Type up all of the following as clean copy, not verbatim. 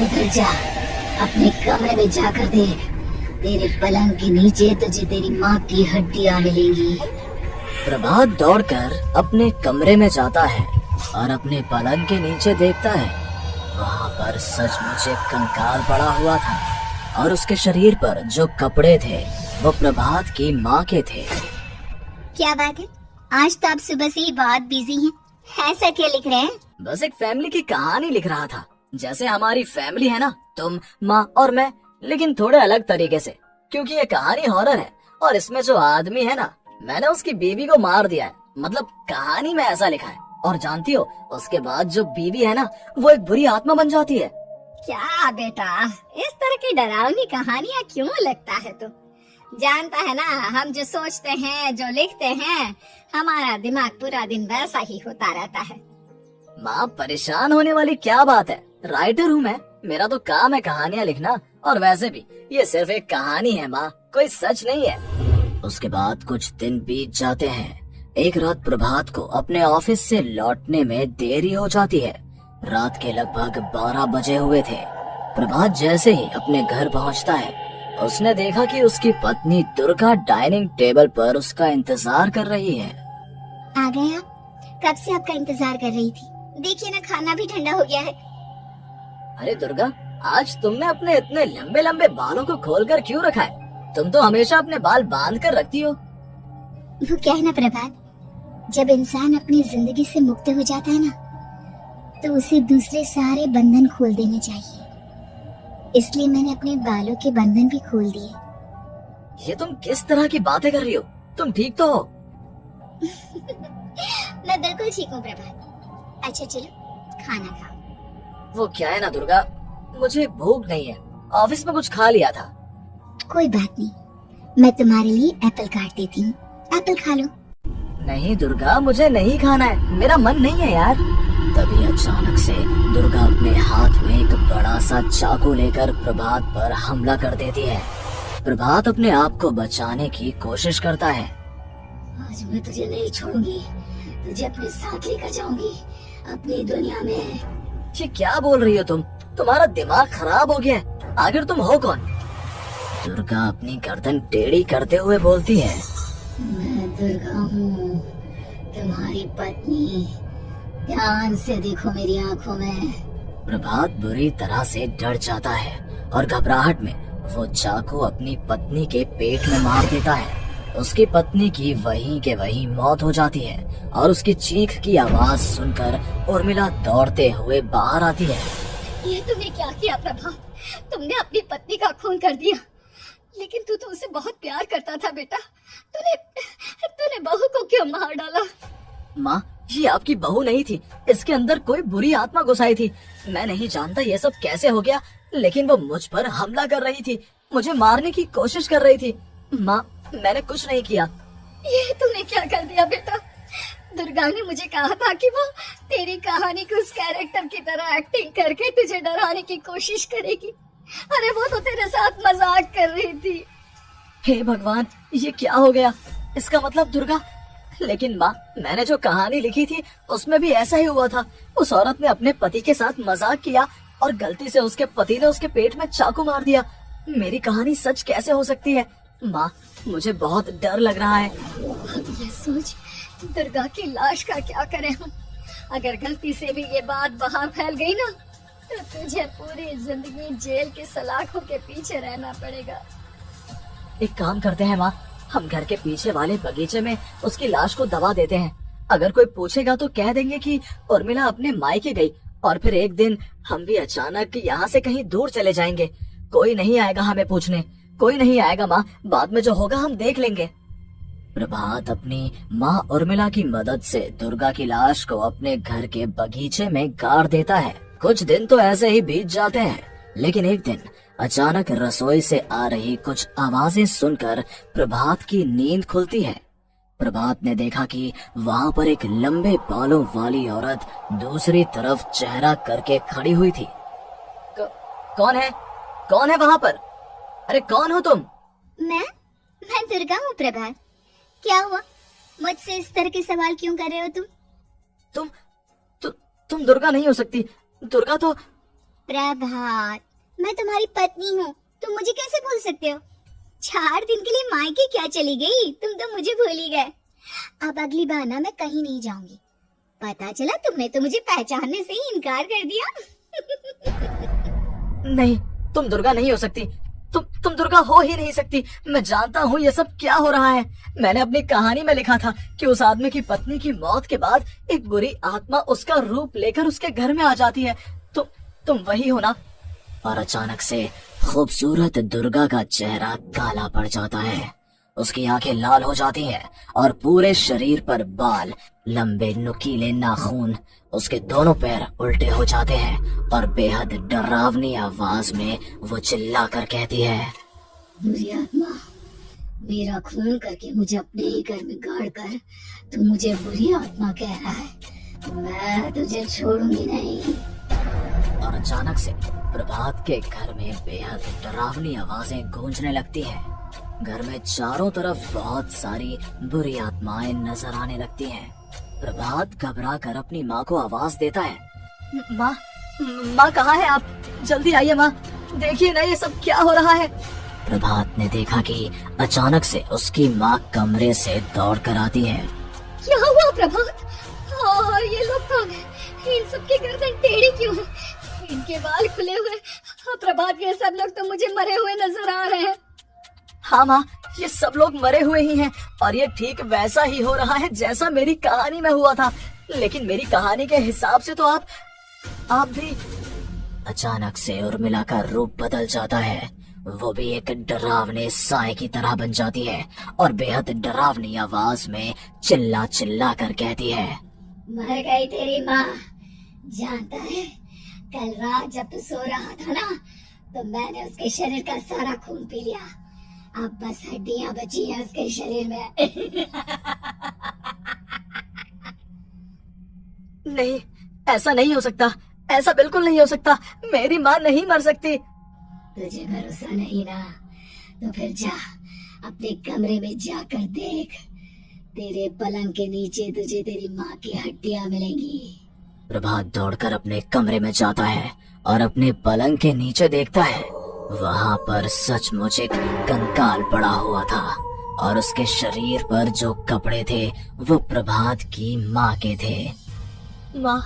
उधर जा, अपने कमरे में जाकर देख। तेरे पलंग के नीचे तुझे तेरी माँ की हड्डियाँ मिलेंगी। प्रभात दौड़कर अपने कमरे में जाता है और अपने पलंग के नीचे देखता है। वहाँ पर सचमुच एक कंकाल पड़ा हुआ था और उसके शरीर पर जो कपड़े थे वो प्रभात की माँ के थे। क्या बात है, आज तो आप सुबह से ही बहुत बिजी हैं। ऐसा क्या लिख रहे हैं? बस एक फैमिली की कहानी लिख रहा था। जैसे हमारी फैमिली है ना, तुम, माँ और मैं, लेकिन थोड़े अलग तरीके से, क्योंकि ये कहानी हॉरर है और इसमें जो आदमी है ना, मैंने उसकी बीवी को मार दिया है। मतलब कहानी में ऐसा लिखा है। और जानती हो, उसके बाद जो बीवी है ना, वो एक बुरी आत्मा बन जाती है। क्या बेटा, इस तरह की डरावनी कहानियाँ क्यों लगता है तू? जानता है ना, हम जो सोचते हैं, जो लिखते हैं, हमारा दिमाग पूरा दिन वैसा ही होता रहता है। माँ, परेशान होने वाली क्या बात है? राइटर हूँ मैं, मेरा तो काम है कहानियाँ लिखना। और वैसे भी ये सिर्फ एक कहानी है माँ, कोई सच नहीं है। उसके बाद कुछ दिन बीत जाते हैं। एक रात प्रभात को अपने ऑफिस से लौटने में देरी हो जाती है। रात के लगभग 12 बजे हुए थे। प्रभात जैसे ही अपने घर पहुंचता है, उसने देखा कि उसकी पत्नी दुर्गा डाइनिंग टेबल पर उसका इंतजार कर रही है। आ गए आप? कब से आपका इंतजार कर रही थी। देखिए ना, खाना भी ठंडा हो गया है। अरे दुर्गा, आज तुमने अपने इतने लंबे लंबे बालों को खोलकर क्यों रखा है? तुम तो हमेशा अपने बाल बांध कर रखती हो। वो क्या है ना प्रभात, जब इंसान अपनी जिंदगी से मुक्त हो जाता है ना, तो उसे दूसरे सारे बंधन खोल देने चाहिए। इसलिए मैंने अपने बालों के बंधन भी खोल दिए। ये तुम किस तरह की बातें कर रही हो? तुम ठीक तो हो? मैं बिल्कुल ठीक हूँ प्रभात। अच्छा चलो खाना खाओ। वो क्या है ना दुर्गा, मुझे भूख नहीं है, ऑफिस में कुछ खा लिया था। कोई बात नहीं, मैं तुम्हारे लिए एप्पल काट देती हूँ, एप्पल खा लो। नहीं दुर्गा, मुझे नहीं खाना है, मेरा मन नहीं है यार। तभी अचानक से दुर्गा अपने हाथ में एक बड़ा सा चाकू लेकर प्रभात पर हमला कर देती है। प्रभात अपने आप को बचाने की कोशिश करता है। आज मैं तुझे नहीं छोड़ूंगी, तुझे अपने साथ लेकर जाऊंगी अपनी दुनिया में। ये क्या बोल रही हो तुम? तुम्हारा दिमाग खराब हो गया है। आखिर तुम हो कौन? दुर्गा अपनी गर्दन टेढ़ी करते हुए बोलती है। मैं दुर्गा हूँ, तुम्हारी पत्नी। ध्यान से देखो मेरी आंखों में। प्रभात बुरी तरह से डर जाता है और घबराहट में वो चाकू अपनी पत्नी के पेट में मार देता है। उसकी पत्नी की वहीं के वहीं मौत हो जाती है और उसकी चीख की आवाज सुनकर उर्मिला दौड़ते हुए बाहर आती है। ये तुमने क्या किया प्रभात? तुमने अपनी पत्नी का खून कर दिया। लेकिन तू तो उसे बहुत प्यार करता था बेटा। तूने बहू को क्यों मार डाला? माँ, ये आपकी बहू नहीं थी, इसके अंदर कोई बुरी आत्मा घुसाई थी। मैं नहीं जानता ये सब कैसे हो गया, लेकिन वो मुझ पर हमला कर रही थी, मुझे मारने की कोशिश कर रही थी। माँ, मैंने कुछ नहीं किया। ये तूने क्या कर दिया बेटा? दुर्गा ने मुझे कहा था कि वो तेरी कहानी को उस कैरेक्टर की तरह एक्टिंग करके तुझे डराने की कोशिश करेगी। अरे वो तो तेरे साथ मजाक कर रही थी। हे भगवान, ये क्या हो गया? इसका मतलब दुर्गा। लेकिन माँ, मैंने जो कहानी लिखी थी उसमें भी ऐसा ही हुआ था। उस औरत ने अपने पति के साथ मजाक किया और गलती से उसके पति ने उसके पेट में चाकू मार दिया। मेरी कहानी सच कैसे हो सकती है? माँ, मुझे बहुत डर लग रहा है। ये सोच, दुर्गा की लाश का क्या करें हम? अगर गलती से भी ये बात बाहर फैल गई ना, तो तुझे पूरी जिंदगी जेल की सलाखों के पीछे रहना पड़ेगा। एक काम करते हैं माँ, हम घर के पीछे वाले बगीचे में उसकी लाश को दबा देते हैं। अगर कोई पूछेगा तो कह देंगे कि उर्मिला अपने मायके गई और फिर एक दिन हम भी अचानक यहाँ से कहीं दूर चले जाएंगे। कोई नहीं आएगा हमें पूछने, कोई नहीं आएगा माँ, बाद में जो होगा हम देख लेंगे। प्रभात अपनी माँ उर्मिला की मदद से दुर्गा की लाश को अपने घर के बगीचे में गाड़ देता है। कुछ दिन तो ऐसे ही बीत जाते हैं, लेकिन एक दिन अचानक रसोई से आ रही कुछ आवाजें सुनकर प्रभात की नींद खुलती है। प्रभात ने देखा कि वहाँ पर एक लंबे बालों वाली औरत दूसरी तरफ चेहरा करके खड़ी हुई थी। कौन है? कौन है वहाँ पर? अरे कौन हो तुम? मैं दुर्गा हूँ प्रभात। क्या हुआ? मुझसे इस तरह के सवाल क्यों कर रहे हो तुम? तुम दुर्गा नहीं हो सकती। दुर्गा तो प्रभात, मैं तुम्हारी पत्नी हूँ, तुम मुझे कैसे भूल सकते हो? 4 दिन के लिए मायके क्या चली गई, तुम तो मुझे भूल ही गए। अब अगली बार ना मैं कहीं नहीं जाऊंगी। पता चला तुमने तो मुझे पहचानने से ही इनकार कर दिया। नहीं, तुम दुर्गा नहीं हो सकती। तुम दुर्गा हो ही नहीं सकती। मैं जानता हूँ ये सब क्या हो रहा है। मैंने अपनी कहानी में लिखा था कि उस आदमी की पत्नी की मौत के बाद एक बुरी आत्मा उसका रूप लेकर उसके घर में आ जाती है। तुम वही हो ना? और अचानक से खूबसूरत दुर्गा का चेहरा काला पड़ जाता है। उसकी आंखें लाल हो जाती हैं और पूरे शरीर पर बाल, लंबे नुकीले नाखून, उसके दोनों पैर उल्टे हो जाते हैं और बेहद डरावनी आवाज में वो चिल्ला कर कहती है, बुरी आत्मा, मेरा खून करके मुझे अपने ही घर में गाड़ कर तू मुझे बुरी आत्मा कह रहा है। मैं तुझे छोड़ूंगी नहीं। और अचानक से प्रभात के घर में बेहद डरावनी आवाजें गूंजने लगती हैं। घर में चारों तरफ बहुत सारी बुरी आत्माएं नजर आने लगती हैं। प्रभात घबरा कर अपनी माँ को आवाज देता है, माँ कहाँ है आप? जल्दी आइए माँ, देखिए ना ये सब क्या हो रहा है। प्रभात ने देखा कि अचानक से उसकी माँ कमरे से दौड़ कर आती है। क्या हुआ प्रभात? और ये लोग कौन हैं? इन सबकी गर्दन टेढ़ी क्यों है? इनके बाल खुले हुए। प्रभात, ये सब लोग तो मुझे मरे हुए नजर आ रहे हैं। हाँ माँ, ये सब लोग मरे हुए ही हैं और ये ठीक वैसा ही हो रहा है जैसा मेरी कहानी में हुआ था। लेकिन मेरी कहानी के हिसाब से तो आप भी। अचानक से उर्मिला का रूप बदल जाता है। वो भी एक डरावने साए की तरह बन जाती है और बेहद डरावनी आवाज में चिल्ला चिल्ला कर कहती है, मर गई तेरी माँ। जानता है, कल रात जब तू सो रहा था ना, तो मैंने उसके शरीर का सारा खून पी लिया। अब बस हड्डियां बची हैं उसके शरीर में। नहीं, ऐसा नहीं हो सकता, ऐसा बिल्कुल नहीं हो सकता। मेरी माँ नहीं मर सकती। तुझे भरोसा नहीं ना, तो फिर जा अपने कमरे में जाकर देख। तेरे पलंग के नीचे तुझे तेरी माँ की हड्डियां मिलेंगी। प्रभात दौड़कर अपने कमरे में जाता है और अपने पलंग के नीचे देखता है। वहाँ पर सचमुच एक कंकाल पड़ा हुआ था और उसके शरीर पर जो कपड़े थे वो प्रभात की माँ के थे। माँ,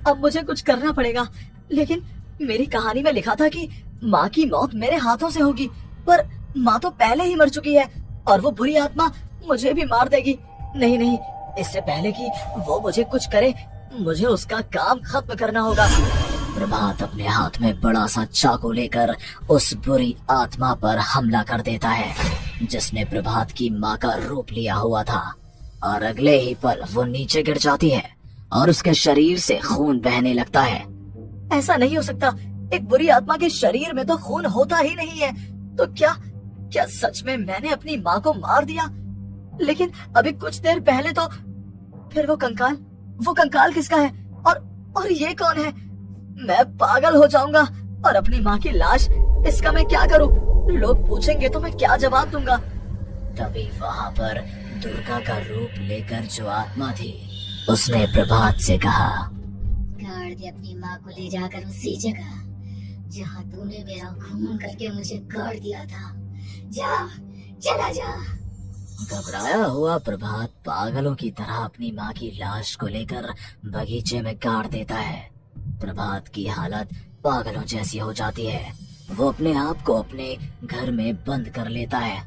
अब मुझे कुछ करना पड़ेगा। लेकिन मेरी कहानी में लिखा था कि माँ की मौत मेरे हाथों से होगी, पर माँ तो पहले ही मर चुकी है और वो बुरी आत्मा मुझे भी मार देगी। नहीं नहीं, इससे पहले कि वो मुझे कुछ करे, मुझे उसका काम खत्म करना होगा। प्रभात अपने हाथ में बड़ा सा चाकू लेकर उस बुरी आत्मा पर हमला कर देता है जिसने प्रभात की माँ का रूप लिया हुआ था। और अगले ही पल वो नीचे गिर जाती है और उसके शरीर से खून बहने लगता है। ऐसा नहीं हो सकता, एक बुरी आत्मा के शरीर में तो खून होता ही नहीं है। तो क्या सच में मैंने अपनी माँ को मार दिया? लेकिन अभी कुछ देर पहले तो फिर वो कंकाल किसका है? और ये कौन है? मैं पागल हो जाऊंगा। और अपनी माँ की लाश, इसका मैं क्या करूं? लोग पूछेंगे तो मैं क्या जवाब दूंगा? तभी वहाँ पर दुर्गा का रूप लेकर जो आत्मा थी उसने प्रभात से कहा, गाड़ दे अपनी माँ को ले जाकर उसी जगह जहाँ तूने मेरा खून करके मुझे गाड़ दिया था। जा, चला जा। घबराया हुआ प्रभात पागलों की तरह अपनी माँ की लाश को लेकर बगीचे में गाड़ देता है। प्रभात की हालत पागलों जैसी हो जाती है। वो अपने आप को अपने घर में बंद कर लेता है।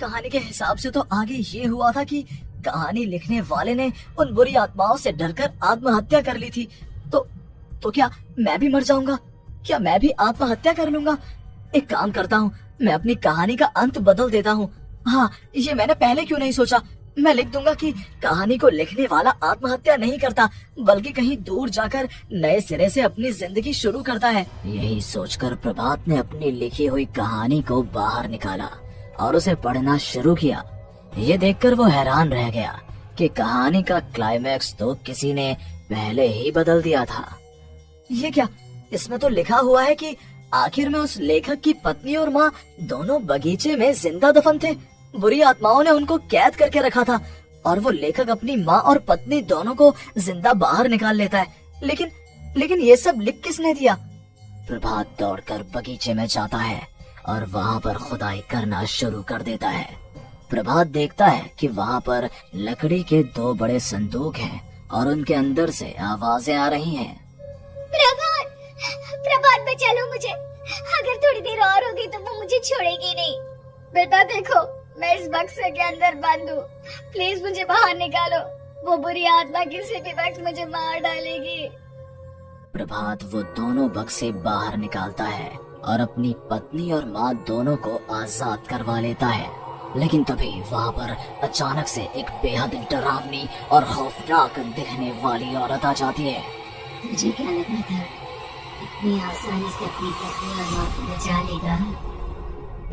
कहानी के हिसाब से तो आगे ये हुआ था कि कहानी लिखने वाले ने उन बुरी आत्माओं से डरकर आत्महत्या कर ली थी। तो क्या मैं भी मर जाऊंगा? क्या मैं भी आत्महत्या कर लूंगा? एक काम करता हूँ, मैं अपनी कहानी का अंत बदल देता हूँ। हाँ, ये मैंने पहले क्यों नहीं सोचा। मैं लिख दूंगा कि कहानी को लिखने वाला आत्महत्या नहीं करता, बल्कि कहीं दूर जाकर नए सिरे से अपनी जिंदगी शुरू करता है। यही सोचकर प्रभात ने अपनी लिखी हुई कहानी को बाहर निकाला और उसे पढ़ना शुरू किया। ये देखकर वो हैरान रह गया कि कहानी का क्लाइमैक्स तो किसी ने पहले ही बदल दिया था। ये क्या? इसमें तो लिखा हुआ है कि आखिर में उस लेखक की पत्नी और माँ दोनों बगीचे में जिंदा दफन थे। बुरी आत्माओं ने उनको कैद करके रखा था और वो लेखक अपनी माँ और पत्नी दोनों को जिंदा बाहर निकाल लेता है। लेकिन ये सब लिख किसने दिया? प्रभात दौड़कर बगीचे में जाता है और वहाँ पर खुदाई करना शुरू कर देता है। प्रभात देखता है कि वहाँ पर लकड़ी के 2 बड़े संदूक हैं और उनके अंदर से आवाजें आ रही हैं। प्रभात, प्रभात बचा लो मुझे, अगर थोड़ी देर और होगी तो वो मुझे छोड़ेगी नहीं। बेटा देखो, मैं इस बक्से के अंदर बंद हूँ, प्लीज मुझे बाहर निकालो, वो बुरी आत्मा किसी भी वक्त मुझे मार डालेगी। प्रभात वो दोनों बक्से बाहर निकालता है और अपनी पत्नी और माँ दोनों को आजाद करवा लेता है। लेकिन तभी वहाँ पर अचानक से एक बेहद डरावनी और खौफनाक दिखने वाली औरत आ जाती है। मुझे क्या लगा था इतनी आसानी से अपनी पत्नी और माँ को बचा लेगा।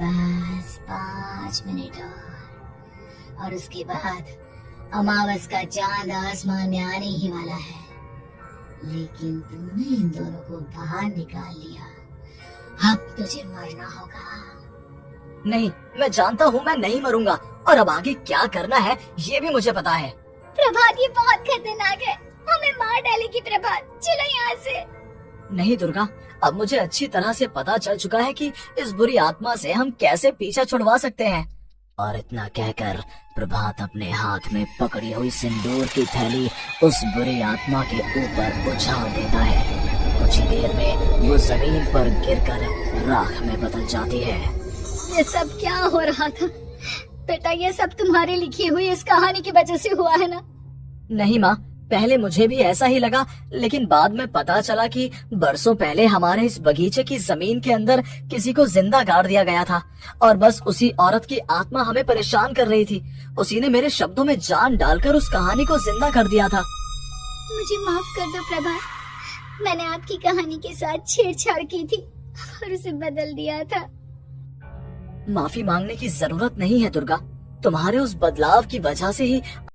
बस 5 मिनट और उसके बाद अमावस का चांद आसमान में आने ही वाला है। लेकिन तूने इन दोनों को बाहर निकाल लिया, अब तुझे मरना होगा। नहीं, मैं जानता हूँ मैं नहीं मरूंगा, और अब आगे क्या करना है ये भी मुझे पता है। प्रभात ये बहुत खतरनाक है, हमें मार डालेगी प्रभात, चलो यहाँ से। नहीं दुर्गा, अब मुझे अच्छी तरह से पता चल चुका है कि इस बुरी आत्मा से हम कैसे पीछा छुड़वा सकते हैं। और इतना कहकर प्रभात अपने हाथ में पकड़ी हुई सिंदूर की थैली उस बुरी आत्मा के ऊपर उछाल देता है। कुछ ही देर में वो जमीन पर गिरकर राख में बदल जाती है। ये सब क्या हो रहा था बेटा? ये सब तुम्हारी लिखी हुई इस कहानी की वजह से हुआ है ना? नहीं माँ, पहले मुझे भी ऐसा ही लगा, लेकिन बाद में पता चला कि बरसों पहले हमारे इस बगीचे की जमीन के अंदर किसी को जिंदा गाड़ दिया गया था और बस उसी औरत की आत्मा हमें परेशान कर रही थी। उसी ने मेरे शब्दों में जान डालकर उस कहानी को जिंदा कर दिया था। मुझे माफ कर दो प्रभात, मैंने आपकी कहानी के साथ छेड़छाड़ की थी और उसे बदल दिया था। माफी मांगने की जरूरत नहीं है दुर्गा, तुम्हारे उस बदलाव की वजह से ही